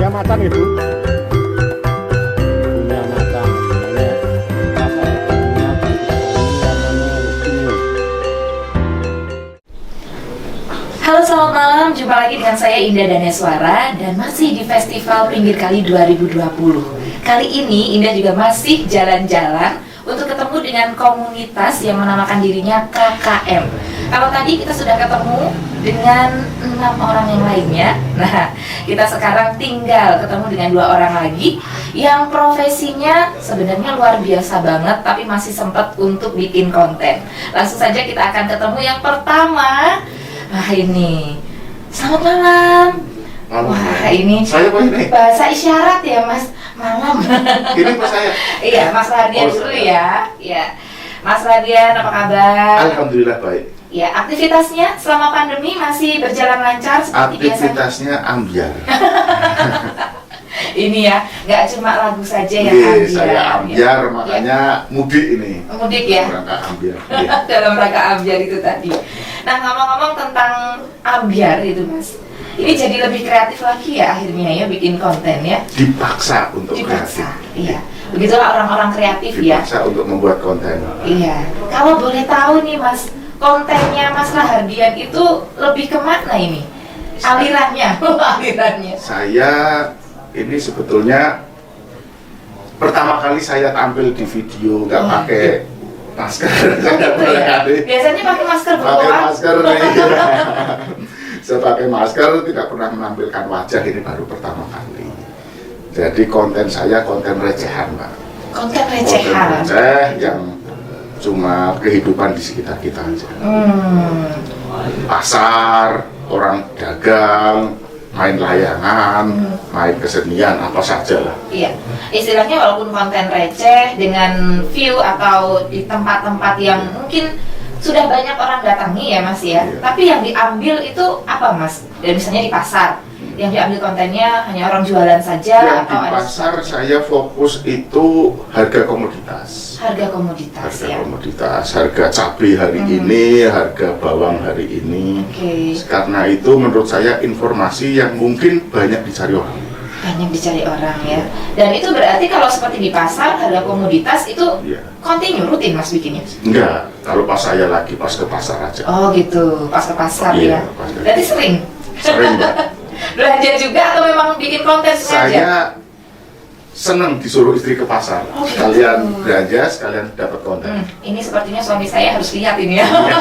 Macan itu punya macan namanya Halo, selamat malam. Jumpa lagi dengan saya Indah Daneswara dan masih di Festival Pinggir Kali 2020. Kali ini Indah juga masih jalan-jalan untuk ketemu dengan komunitas yang menamakan dirinya KKM. Kalau tadi kita sudah ketemu dengan 6 orang yang lainnya, nah kita sekarang tinggal ketemu dengan 2 orang lagi yang profesinya sebenarnya luar biasa banget, tapi masih sempat untuk bikin konten. Langsung saja kita akan ketemu yang pertama. Nah ini, selamat malam. Wah ini saya bahasa isyarat ya Mas, malam. Ini pas saya. Iya, Mas Radian dulu ya. Iya, Mas Radian apa kabar? Alhamdulillah baik. Ya, aktivitasnya selama pandemi masih berjalan lancar seperti biasanya? Aktivitasnya ambyar. Ini ya, nggak cuma lagu saja yang Iya, ambyar. saya ambyar, Ya. makanya mudik ini. Mudik ya? Rangka ambyar. Iya. Dalam rangka ambyar itu tadi. Nah, ngomong-ngomong tentang ambyar itu Mas, ini jadi lebih kreatif lagi ya akhirnya ya bikin konten ya? Dipaksa untuk kreatif. Dipaksa, iya. Begitulah orang-orang kreatif ya. Dipaksa untuk membuat konten. Iya. Kalau boleh tahu nih Mas, kontennya Mas Rahardian itu lebih kemana ini? Alirannya, alirannya. Saya ini sebetulnya pertama kali saya tampil di video nggak pakai masker. Gitu ya? Biasanya pakai masker Pakai bawah. masker. Iya. Saya pakai masker, tidak pernah menampilkan wajah, ini baru pertama kali. Jadi konten saya konten recehan, Pak. Konten Konten recehan. receh yang cuma kehidupan di sekitar kita aja. Pasar, orang dagang, main layangan, main kesenian, apa saja lah. Iya, istilahnya walaupun konten receh dengan view atau di tempat-tempat yang mungkin sudah banyak orang datangi ya Mas ya. Iya. Tapi yang diambil itu apa Mas? Dan misalnya di pasar, yang diambil kontennya hanya orang jualan saja Yang di atau ada pasar sesuatu? saya fokus itu harga komoditas. Harga komoditas Harga ya. komoditas, harga cabai hari ini, harga bawang hari ini. Oke. Karena itu menurut saya informasi yang mungkin banyak dicari orang. Banyak dicari orang ya. Dan itu berarti kalau seperti di pasar harga komoditas itu Iya. kontinu rutin Mas bikinnya? Enggak, kalau pas saya lagi pas ke pasar aja. Oh gitu, pas ke pasar Iya, ya. pas ke- Berarti sering Sering, Mbak. belanja juga atau memang bikin konten sengaja? Saya seneng disuruh istri ke pasar. Oh, gitu. Sekalian belanja, sekalian dapat konten. Ini sepertinya suami saya harus lihat ini ya. Iya.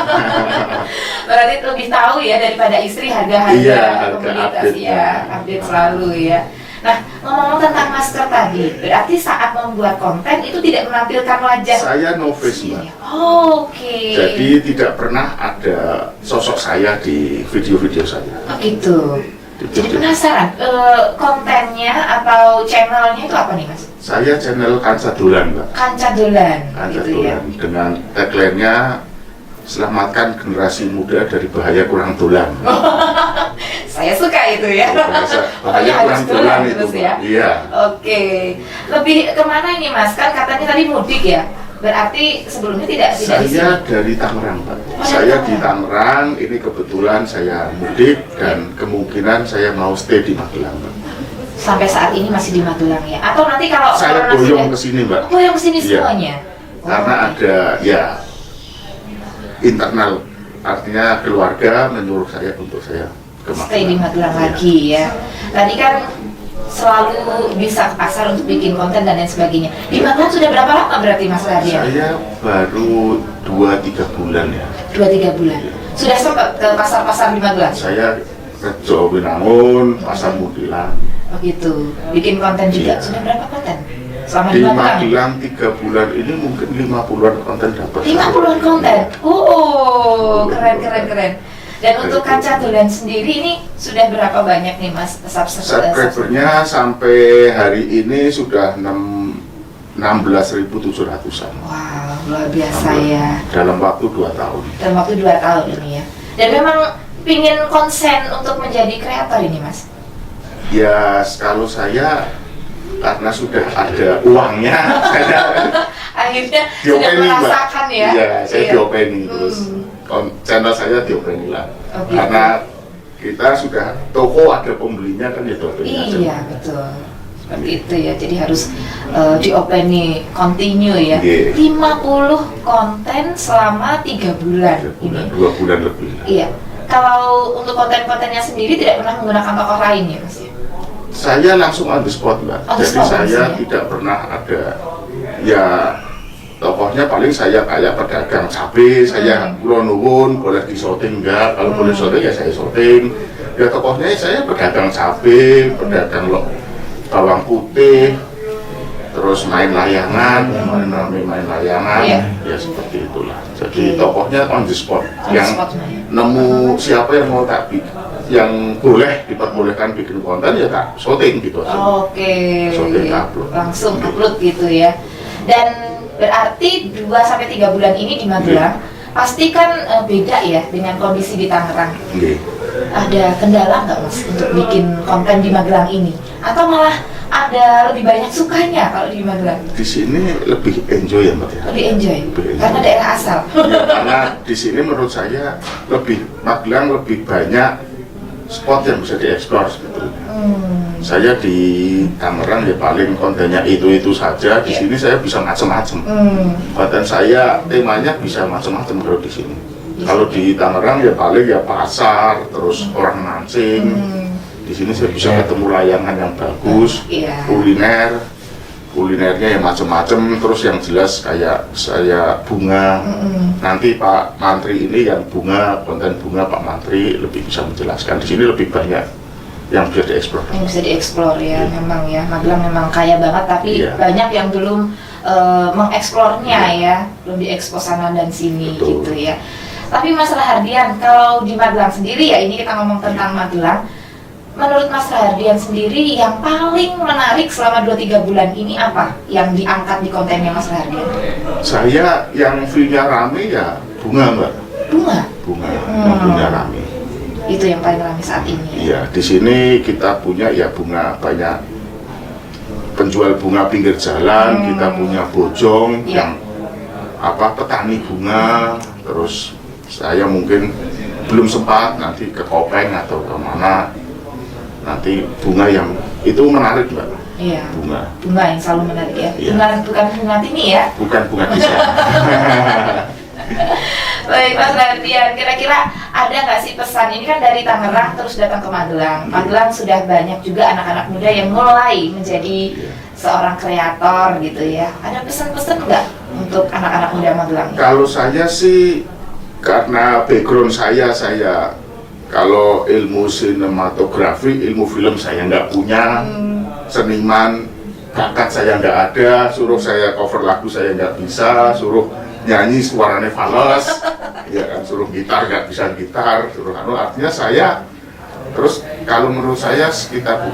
Berarti lebih tahu ya daripada istri harga-harga Iya, harga komoditas update, ya, update selalu ya. Nah, ngomong-ngomong tentang masker tadi, berarti saat membuat konten itu tidak menampilkan wajah. Saya novice, Mbak. Oke. Jadi tidak pernah ada sosok saya di video-video saya. Oh gitu. Di Jadi video- penasaran, kontennya atau channelnya itu apa nih Mas? Saya channel Kanca Dolan, Mbak. Kanca Dolan, Kanca gitu ya. Dolan dengan tagline-nya selamatkan generasi muda dari bahaya kurang dolan. Saya suka itu ya. Bahaya Pokoknya harus kurang dolan itu, terus ya. Mbak. Iya. Oke, lebih kemana ini Mas? Kan katanya tadi mudik ya. Berarti sebelumnya tidak di sini. Saya dari Tangerang, Pak. Oh, Saya dari di Tangerang, ini kebetulan saya mudik dan kemungkinan saya mau stay di Magelang, Pak. Sampai saat ini masih di Magelang ya. Atau nanti kalau Saya corona boyong sudah- ke sini, Mbak. Oh, boyong ke sini Iya. semuanya. Karena oke. ada ya internal, artinya keluarga menyuruh saya untuk saya ke Stay di Magelang Iya. lagi ya. Tadi kan selalu bisa ke pasar untuk bikin konten dan lain sebagainya. Di Magelang sudah berapa lama berarti Mas Rahardian? Saya baru 2-3 bulan ya. 2-3 bulan. Sudah sempat ke pasar-pasar di Magelang? Saya ke Jowinangun, Pasar Mudilan. Oh gitu. Bikin konten juga. Iya. Sudah berapa konten? Selama Di di Magelang? Magelang 3 bulan ini mungkin 50-an konten dapat. 50-an konten. Oh, keren. Dan untuk kaca dolan sendiri ini sudah berapa banyak nih Mas Subscribernya sampai hari ini sudah 16.700-an. Wow, luar biasa ya. Dalam waktu 2 tahun. Dalam waktu 2 tahun ini ya. Dan memang pingin konsen untuk menjadi kreator ini Mas? Ya, kalau saya karena sudah ada uangnya, saya Akhirnya sudah diopeni, Mbak. merasakan ya? Iya, saya Iya. diopeni terus. Channel saya diopeni lah. Oh, gitu. Karena kita sudah toko ada pembelinya kan ya diopeni aja. Iya, betul. Seperti itu ya, jadi harus diopeni continue ya. Iya. 50 konten selama 3 bulan 3 ini. bulan, 2 bulan lebih lah. Iya. Kalau untuk konten-kontennya sendiri tidak pernah menggunakan tokoh lain ya Mas ya? Saya langsung on the spot, Mbak. On the Jadi spot saya langsung, ya? tidak pernah ada ya tokohnya paling saya kayak pedagang cabai, saya kula nuwun boleh disoting enggak, kalau boleh syuting ya saya syuting. Ya tokohnya saya pedagang cabai, pedagang bawang putih, terus main layangan, main layangan, Iya. ya seperti itulah. Jadi tokohnya on the spot, On the yang spot, ya. nemu siapa yang mau tak bikin, yang boleh diperbolehkan bikin konten ya tak syuting gitu aja. Oke. Syuting upload. Langsung upload gitu ya. Dan berarti 2-3 bulan ini di Magelang pasti kan beda ya dengan kondisi di Tangerang. Nggih. Ada kendala nggak Mas untuk bikin konten di Magelang ini? Atau malah ada lebih banyak sukanya kalau di Magelang? Di sini lebih enjoy ya, Mbak ya. Lebih enjoy? Lebih enjoy. Karena daerah asal? Ya, karena di sini menurut saya Magelang lebih banyak spot yang bisa dieksplor sebetulnya. Saya di Tangerang ya paling kontennya itu saja. Di sini saya bisa macam-macam. Konten saya temanya bisa macam-macam kalau di sini. Kalau di Tangerang ya paling ya pasar, terus orang mancing. Di sini saya bisa ketemu layangan yang bagus, Iya. kulinernya yang macam-macam. Terus yang jelas kayak saya bunga. Nanti Pak Mantri ini yang bunga, konten bunga Pak Mantri lebih bisa menjelaskan. Di sini lebih banyak yang bisa dieksplor. Yang bisa dieksplor ya, memang ya. Magelang memang kaya banget, tapi Iya. banyak yang belum mengeksplornya ya, belum diekspos sana dan sini. Betul. Gitu ya. Tapi Mas Rahardian, kalau di Magelang sendiri ya, ini kita ngomong tentang Magelang. Menurut Mas Rahardian sendiri, yang paling menarik selama 2-3 bulan ini apa yang diangkat di kontennya Mas Rahardian? Saya yang view-nya rame ya bunga, Mbak. Bunga? Bunga, yang view-nya rame. Itu yang paling ramai saat ini. Iya, di sini kita punya ya bunga, banyak penjual bunga pinggir jalan, kita punya bojong Iya. yang petani bunga. Terus saya mungkin belum sempat nanti ke Kopeng atau ke mana, nanti bunga yang itu menarik, Mbak. Iya. Bunga, Bunga yang selalu menarik ya. Iya. Bunga bukan bunga ini ya. bukan bunga desain. Baik Mas Rahardian, kira-kira ada nggak sih pesan, ini kan dari Tangerang terus datang ke Magelang. Magelang sudah banyak juga anak-anak muda yang mulai menjadi seorang kreator gitu ya. Ada pesan-pesan nggak untuk anak-anak muda Magelang? Kalau saya sih, karena background saya kalau ilmu sinematografi, ilmu film saya nggak punya, seniman, bakat saya nggak ada, suruh saya cover lagu saya nggak bisa, suruh nyanyi suaranya fals, ya kan, suruh gitar nggak bisa gitar, suruh artinya saya, terus kalau menurut saya kita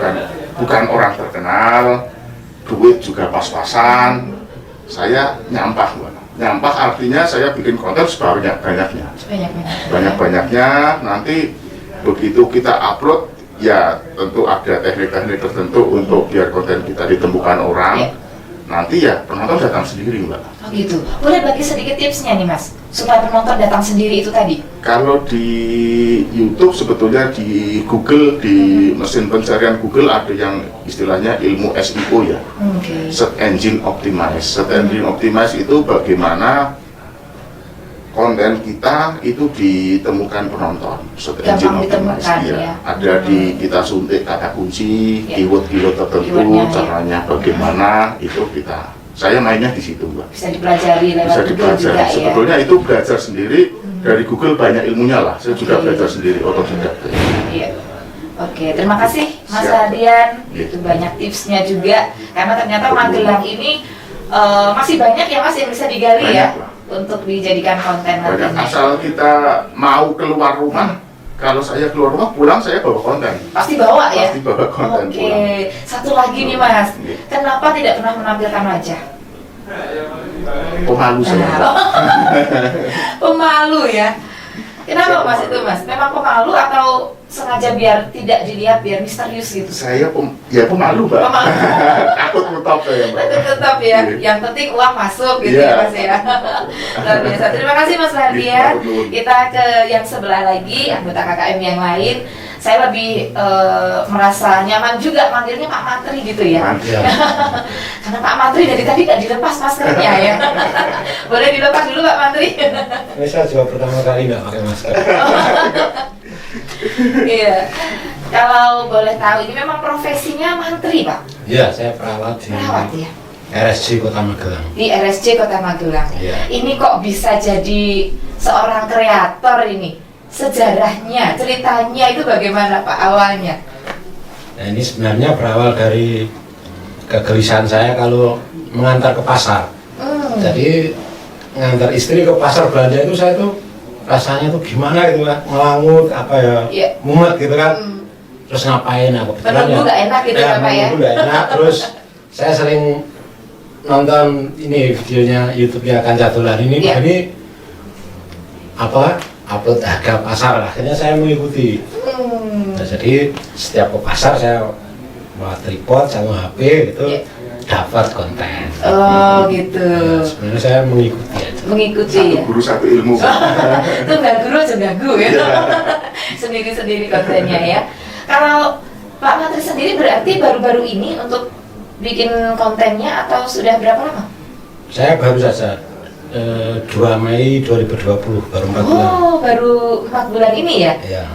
bukan orang terkenal, duit juga pas-pasan, saya nyampah, Mbak. Nyampah artinya saya bikin konten sebanyak-banyaknya. Banyak-banyaknya, nanti begitu kita upload, ya tentu ada teknik-teknik tertentu untuk biar konten kita ditemukan orang. Ya. Nanti ya penonton datang sendiri, Mbak. Oh gitu. Boleh bagi sedikit tipsnya nih Mas, supaya penonton datang sendiri itu tadi? Kalau di YouTube sebetulnya di Google, di mesin pencarian Google ada yang istilahnya ilmu SEO ya. Oke. Search Engine Optimize. Search Engine Optimize itu bagaimana konten kita itu ditemukan penonton. Search engine Gampang ditemukan, optimized, ya. Ada di kita suntik kata kunci, Ya. keyword-keyword tertentu, Keywordnya, ya. caranya bagaimana itu kita. Saya mainnya di situ, Mbak. Bisa dipelajari lewat Bisa Google dipelajari. juga ya. Sebetulnya itu belajar sendiri dari Google, banyak ilmunya lah. Saya juga Oke. belajar sendiri otodidak. Iya. Oke, terima kasih Mas Siap. Hadian. Iya. Itu banyak tipsnya juga. Karena ternyata Magelang ini masih banyak ya Mas yang bisa digali ya Banyak lah. untuk dijadikan konten Banyak, nantinya. asal kita mau keluar rumah. Kalau saya keluar rumah, pulang saya bawa konten. Pasti bawa ya. Pasti bawa konten Oke, pulang. satu lagi nih Mas. Iya. Kenapa tidak pernah menampilkan wajah? Pemalu saya. Pemalu ya. Kenapa Mas itu Mas? Memang pemalu atau sengaja biar tidak dilihat, biar misterius gitu? Saya pemalu, Mbak. Pemalu. Takut ngetop saya, Mbak. Tetap ya, Iya. yang penting uang masuk gitu Iya. ya Mas ya. Luar biasa. Terima kasih Mas Hardian. Iya. Kita ke yang sebelah lagi, anggota KKM yang lain. Saya lebih merasa nyaman juga manggilnya Pak Mantri gitu ya. Mantap. Karena Pak Mantri dari tadi nggak dilepas maskernya ya. Boleh dilepas dulu Pak Mantri. Ini saya juga pertama kali nggak pakai masker. Iya. Kalau boleh tahu ini memang profesinya mantri Pak. Iya, saya perawat di Perawat ya. RSC Kota Magelang. Di RSC Kota Magelang. Iya. Ini kok bisa jadi seorang kreator ini? Sejarahnya, ceritanya itu bagaimana Pak awalnya? Nah, ini sebenarnya berawal dari kegelisahan saya kalau mengantar ke pasar. Jadi mengantar istri ke pasar belanja itu saya tuh rasanya tuh gimana gitu kan, ngelangut apa ya, Iya. mumet gitu kan. Terus ngapain aku? Menunggu nggak enak gitu ya, Pak ya? menunggu nggak enak. Terus saya sering nonton ini videonya YouTube-nya Kancatulan ini, Iya. ini apa upload harga pasar, akhirnya saya mengikuti. Nah, jadi setiap ke pasar saya bawa tripod sama HP gitu, Iya. dapat konten. Oh gitu. Nah, sebenarnya saya mengikuti aja. Mengikuti Satu ya. guru, satu ilmu. Itu nggak guru aja gagu ya. Iya. Sendiri-sendiri kontennya ya. Kalau Pak Mantri sendiri berarti baru-baru ini untuk bikin kontennya atau sudah berapa lama? Saya baru saja 2 Mei 2020, baru 4 bulan. Oh, baru 4 bulan ini ya? Ya.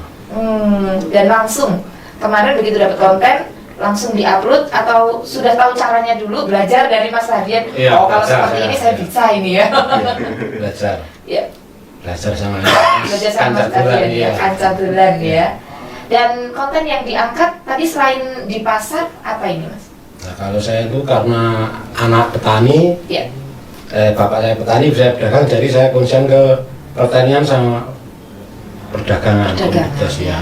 Dan langsung kemarin begitu dapat konten langsung diupload atau sudah tahu caranya dulu belajar dari Mas Hardian? Iya, Oh kalau belajar, seperti ya, ini saya ya. bisa ini ya. Belajar. Ya, Belajar sama belajar sama Mas Hardian ya, Kancatulan ya. Dan konten yang diangkat tadi selain di pasar apa ini Mas? Nah, kalau saya itu karena anak petani, Ya, bapak saya petani, saya pedagang, jadi saya konsen ke pertanian sama perdagangan. Perdagangan. Komoditas ya.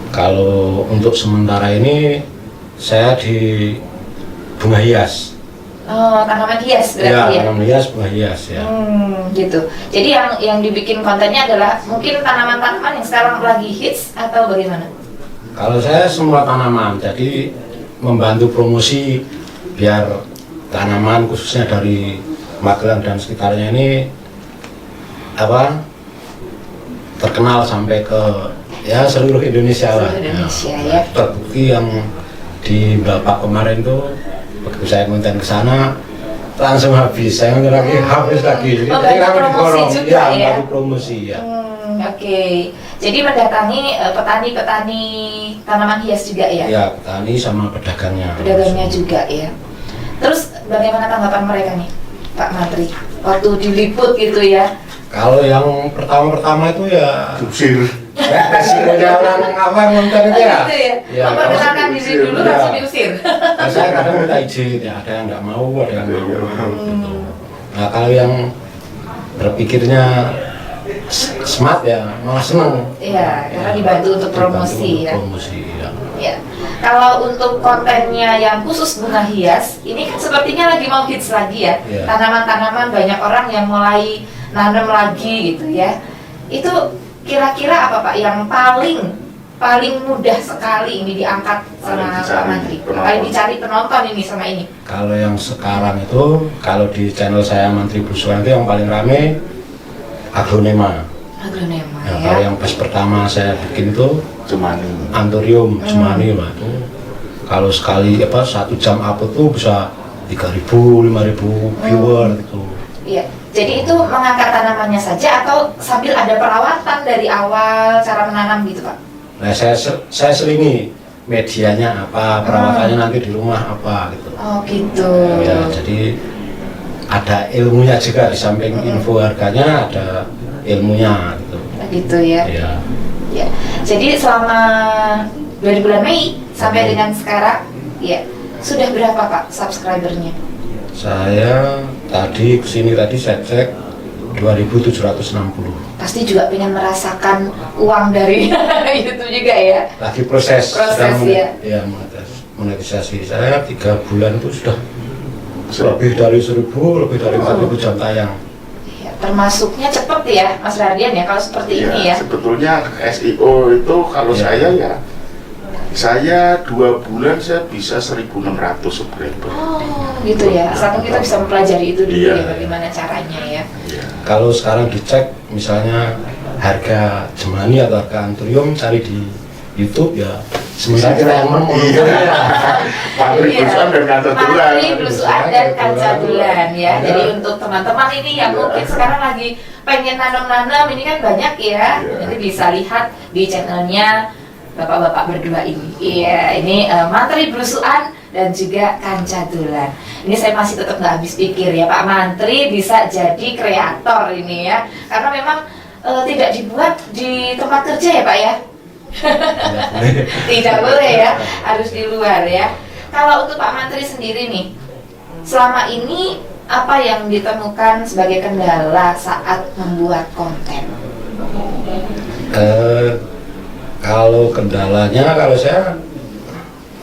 Kalau untuk sementara ini saya di bunga hias. oh, tanaman hias Ya, berarti ya? tanaman hias, bunga hias ya. Gitu. Jadi yang dibikin kontennya adalah mungkin tanaman-tanaman yang sekarang lagi hits atau bagaimana? Kalau saya semua tanaman, jadi membantu promosi biar tanaman khususnya dari Magelang dan sekitarnya ini apa terkenal sampai ke ya seluruh Indonesia lah. Seluruh Indonesia, ya. Terbukti yang di Bapak kemarin tuh begitu saya konten ke sana langsung habis, saya konten lagi habis lagi. Jadi Membantu kami promosi diborong, juga ya, ya? membantu promosi ya. Oke. Jadi mendatangi petani-petani tanaman hias juga ya? Ya, petani sama pedagangnya. Pedagangnya juga ya. Terus bagaimana tanggapan mereka nih, Pak Mantri? Waktu diliput gitu ya? Kalau yang pertama-pertama itu ya Usir. resikonya orang apa yang nonton itu ya. Gitu ya? Ya, Memperkenalkan diri dulu Ya. langsung diusir. Nah, saya kadang minta izin, ya ada yang nggak mau, ada yang mau. Gitu. Nah kalau yang berpikirnya smart ya malah seneng. Iya, karena dibantu untuk promosi ya. Promosi ya. Ya. Kalau untuk kontennya yang khusus bunga hias, ini kan sepertinya lagi mau hits lagi ya. Iya. Tanaman-tanaman banyak orang yang mulai nanam lagi gitu ya. Itu kira-kira apa Pak yang paling mudah sekali ini diangkat sama Paling Pak dicari Mantri? penonton. Paling dicari penonton ini sama ini. Kalau yang sekarang itu kalau di channel saya Mantri Belusukan itu yang paling rame aglonema. Aglonema Nah, ya. kalau yang pas pertama saya bikin itu Cemani. Anthurium Cemani Pak. Itu kalau sekali apa 1 jam upload tuh bisa 3.000, 5.000 viewer gitu. Iya. Jadi itu mengangkat tanamannya saja atau sambil ada perawatan dari awal cara menanam gitu Pak? Nah, saya selingi medianya apa, perawatannya nanti di rumah apa gitu. Oh gitu. Ya, jadi ada ilmunya juga di samping info harganya ada ilmunya gitu. Gitu ya. Ya. Ya. Jadi selama dari bulan Mei sampai dengan sekarang, ya sudah berapa Pak subscribernya? Saya tadi kesini tadi saya cek 2.760. Pasti juga pengen merasakan uang dari itu juga ya. Lagi proses Proses, ya. Ya, monetisasi. Saya 3 bulan itu sudah lebih dari 1.000, lebih dari 4.000 jam tayang. Ya, termasuknya cepet ya Mas Radian ya kalau seperti ini ya. Sebetulnya SEO itu kalau Ya. saya 2 bulan saya bisa 1.600 subscriber. Oh gitu ya. Asalkan kita bisa mempelajari itu dulu Iya. ya bagaimana caranya ya. Iya. Kalau sekarang dicek misalnya harga Jemani atau harga Anthurium cari di YouTube ya sementara kita yang ngomong Iya. Pabrik Blusukan dan Kancadulan. Pabrik Blusukan dan Kancadulan ya. Jadi untuk teman-teman ini yang mungkin sekarang lagi pengen nanam-nanam ini kan banyak ya. Iya. Nanti bisa lihat di channelnya bapak-bapak berdua ini. Iya, ini Mantri Blusukan dan juga Kancadulan. Ini saya masih tetap nggak habis pikir ya Pak Mantri bisa jadi kreator ini ya. Karena memang tidak dibuat di tempat kerja ya Pak ya. Tidak boleh ya, harus di luar ya. Kalau untuk Pak Mantri sendiri nih, selama ini apa yang ditemukan sebagai kendala saat membuat konten? Kalau kendalanya kalau saya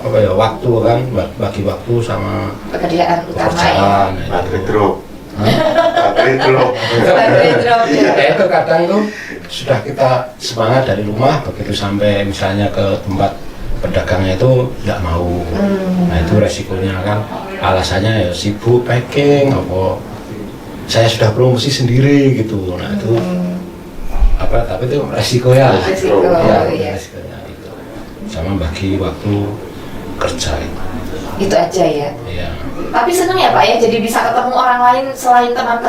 apa ya waktu kan bagi waktu sama Pekerjaan utama ya. pekerjaan. Baterai drop. Baterai drop. Baterai drop ya. Ya itu kadang tuh sudah kita semangat dari rumah begitu sampai misalnya ke tempat pedagangnya itu tidak mau. Nah itu resikonya kan alasannya ya sibuk packing apa saya sudah promosi sendiri gitu. Nah itu apa tapi itu resikonya. Resiko, Ya, iya. resikonya itu. Sama bagi waktu kerja itu. Itu aja ya. Iya. Tapi seneng ya Pak ya, jadi bisa ketemu orang lain selain teman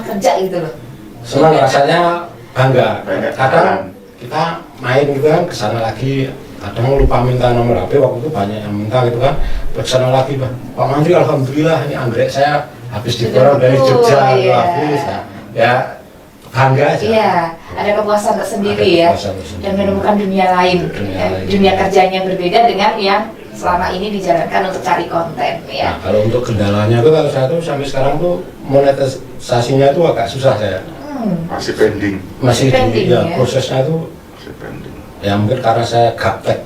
kerja gitu loh. Senang rasanya bangga. Banyak Kadang teman. kita main gitu kan kesana lagi, kadang lupa minta nomor HP waktu itu banyak yang minta gitu kan. Kesana lagi Pak Mantri alhamdulillah ini anggrek saya habis diborong dari Jogja iya. habis. Nah, ya bangga aja. Iya, ada kepuasan tersendiri Ada ya. kepuasan tersendiri. Dan menemukan dunia lain. Dunia Ya, lain. dunia kerjanya berbeda dengan yang selama ini dijalankan untuk cari konten ya. Nah, kalau untuk kendalanya tuh kalau saya tuh sampai sekarang tuh monetisasinya tuh agak susah saya. Masih pending. Masih Pending, di ya. prosesnya tuh Masih pending. ya mungkin karena saya gaptek.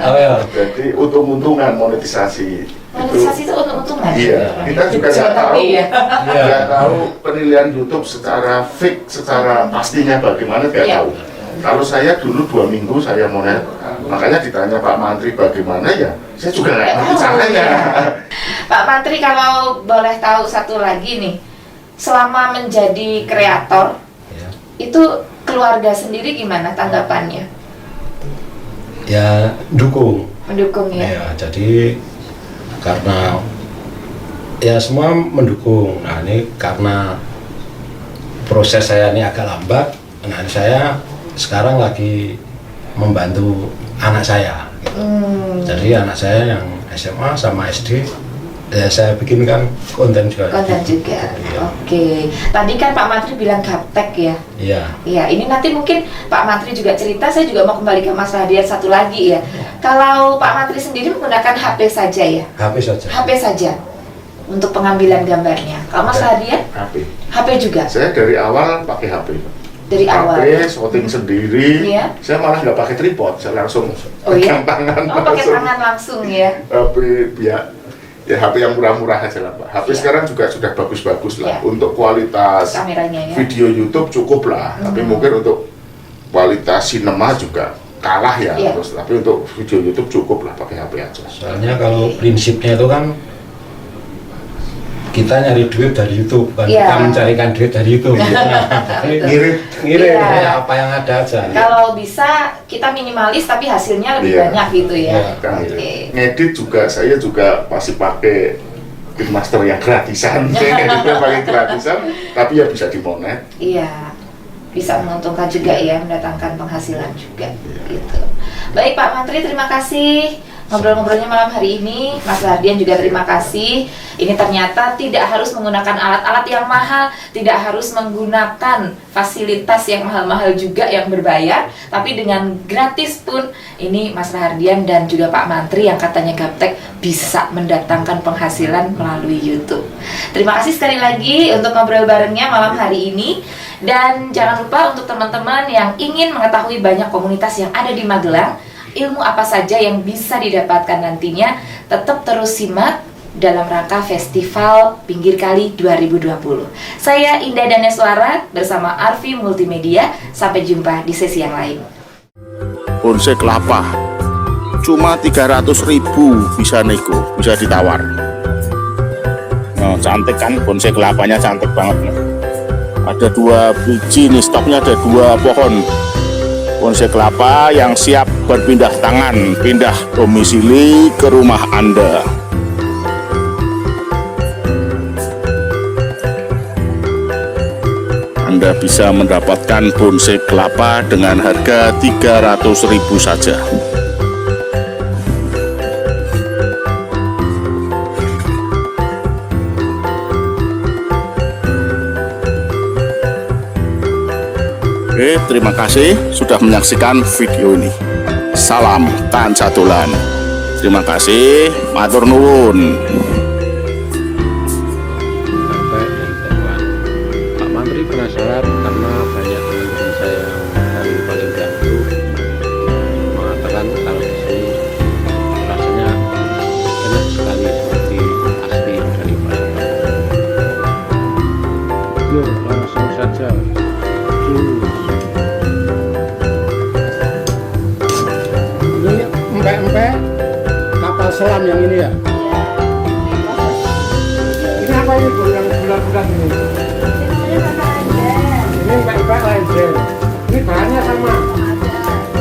Oh ya. Jadi untung-untungan monetisasi. Monetisasi itu untung-untungan. Iya, kita juga nggak tahu. Tapi ya. Nggak tahu penilaian YouTube secara fix, secara pastinya bagaimana nggak Iya. tahu. Kalau saya dulu 2 minggu saya monet, makanya ditanya Pak Mantri bagaimana ya, saya juga nggak ngerti caranya. Pak Mantri kalau boleh tahu satu lagi nih, selama menjadi kreator Ya. itu keluarga sendiri gimana tanggapannya? Ya dukung. Mendukung ya? Ya, jadi karena ya semua mendukung. Nah ini karena proses saya ini agak lambat. Nah saya sekarang lagi membantu anak saya. Jadi anak saya yang SMA sama SD ya saya bikinkan konten juga. Konten juga. Iya. Oke. Tadi kan Pak Mantri bilang gaptek ya. Iya. Iya, ini nanti mungkin Pak Mantri juga cerita, saya juga mau kembali ke Mas Radian satu lagi ya. Kalau Pak Mantri sendiri menggunakan HP saja ya? HP saja. HP saja untuk pengambilan gambarnya. Kalau Mas Ya. Radian, HP. HP juga Saya dari awal pakai HP. dari awal. HP, shooting sendiri. Iya. Saya malah nggak pakai tripod, saya langsung Oh iya? pegang tangan. Oh, pakai langsung. tangan langsung ya. HP ya HP yang murah-murah aja lah Pak. HP Iya. sekarang juga sudah bagus-bagus lah. Iya. Untuk kualitas Kameranya ya. video YouTube cukup lah. Tapi mungkin untuk kualitas sinema juga kalah ya. Iya. Terus tapi untuk video YouTube cukup lah pakai HP aja. Soalnya kalau prinsipnya itu kan kita nyari duit dari YouTube, bukan Iya. kita mencarikan duit dari YouTube. Nah, jadi ngirim Iya. ya apa yang ada aja. Kalau bisa kita minimalis tapi hasilnya lebih Iya. banyak gitu ya. Iya. Kan Oke. ngedit juga saya juga masih pakai master yang gratisan, saya juga pakai gratisan, tapi ya bisa dimonet. Iya, bisa menguntungkan juga ya, mendatangkan penghasilan juga gitu. Baik Pak Mantri, terima kasih ngobrol-ngobrolnya malam hari ini. Mas Rahardian juga terima kasih. Ini ternyata tidak harus menggunakan alat-alat yang mahal, tidak harus menggunakan fasilitas yang mahal-mahal juga yang berbayar, tapi dengan gratis pun ini Mas Rahardian dan juga Pak Mantri yang katanya gaptek bisa mendatangkan penghasilan melalui YouTube. Terima kasih sekali lagi untuk ngobrol barengnya malam hari ini. Dan jangan lupa untuk teman-teman yang ingin mengetahui banyak komunitas yang ada di Magelang, ilmu apa saja yang bisa didapatkan nantinya, tetap terus simak dalam rangka Festival Pinggir Kali 2020. Saya Indah Daneswara bersama Arfi Multimedia. Sampai jumpa di sesi yang lain. Bonsai kelapa cuma 300.000 bisa nego, bisa ditawar. Nah, cantik kan, bonsai kelapanya cantik banget. Ada 2 biji nih, stoknya ada 2 pohon bonsai kelapa yang siap berpindah tangan, pindah domisili ke rumah Anda. Anda bisa mendapatkan bonsai kelapa dengan harga 300.000 saja. Oke, terima kasih sudah menyaksikan video ini. Salam Tanjatulan. Terima kasih, matur nuwun. Sampai dan teman. Pak Mantri penasaran karena banyak teman-teman saya yang paling dahulu mengatakan kalau di sini rasanya enak sekali seperti asli dari Palembang. Yuk langsung saja. Ini empek-empek kapal selam yang ini ya. Ini apa ini Bu yang bulan-bulan ini? Ini empek-empek lenjer. Ini bahannya sama.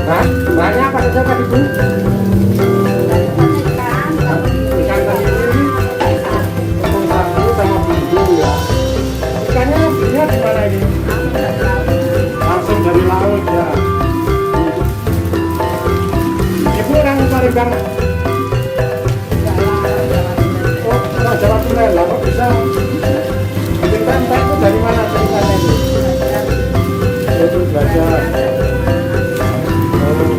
Hah? Bahannya apa saja Pak Ibu? Ikan tadi ini tepung sagu sama bumbu ya. Ikannya belinya di mana ini? Langsung dari laut ya. Ibu orang Palembang. Oh, orang Jawa Timur lah, kok bisa? Bikin pempek itu dari mana ceritanya itu? Itu belajar.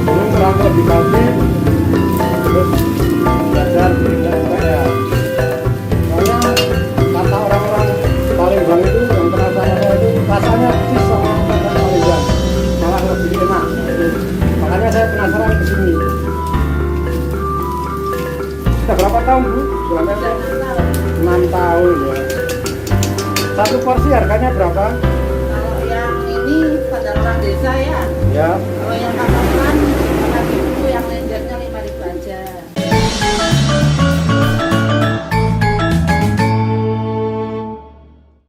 Belum merantau di Bali, terus belajar bikin pempek ya. Soalnya kata orang-orang Palembang itu yang pernah saya itu rasanya persis sama masakan Palembang, malah lebih enak. Makanya saya penasaran ke sini. Sudah berapa tahun Bu? Jualannya 6 tahun ya. Satu porsi harganya berapa? Kalau yang ini pada orang desa ya. Ya. Kalau yang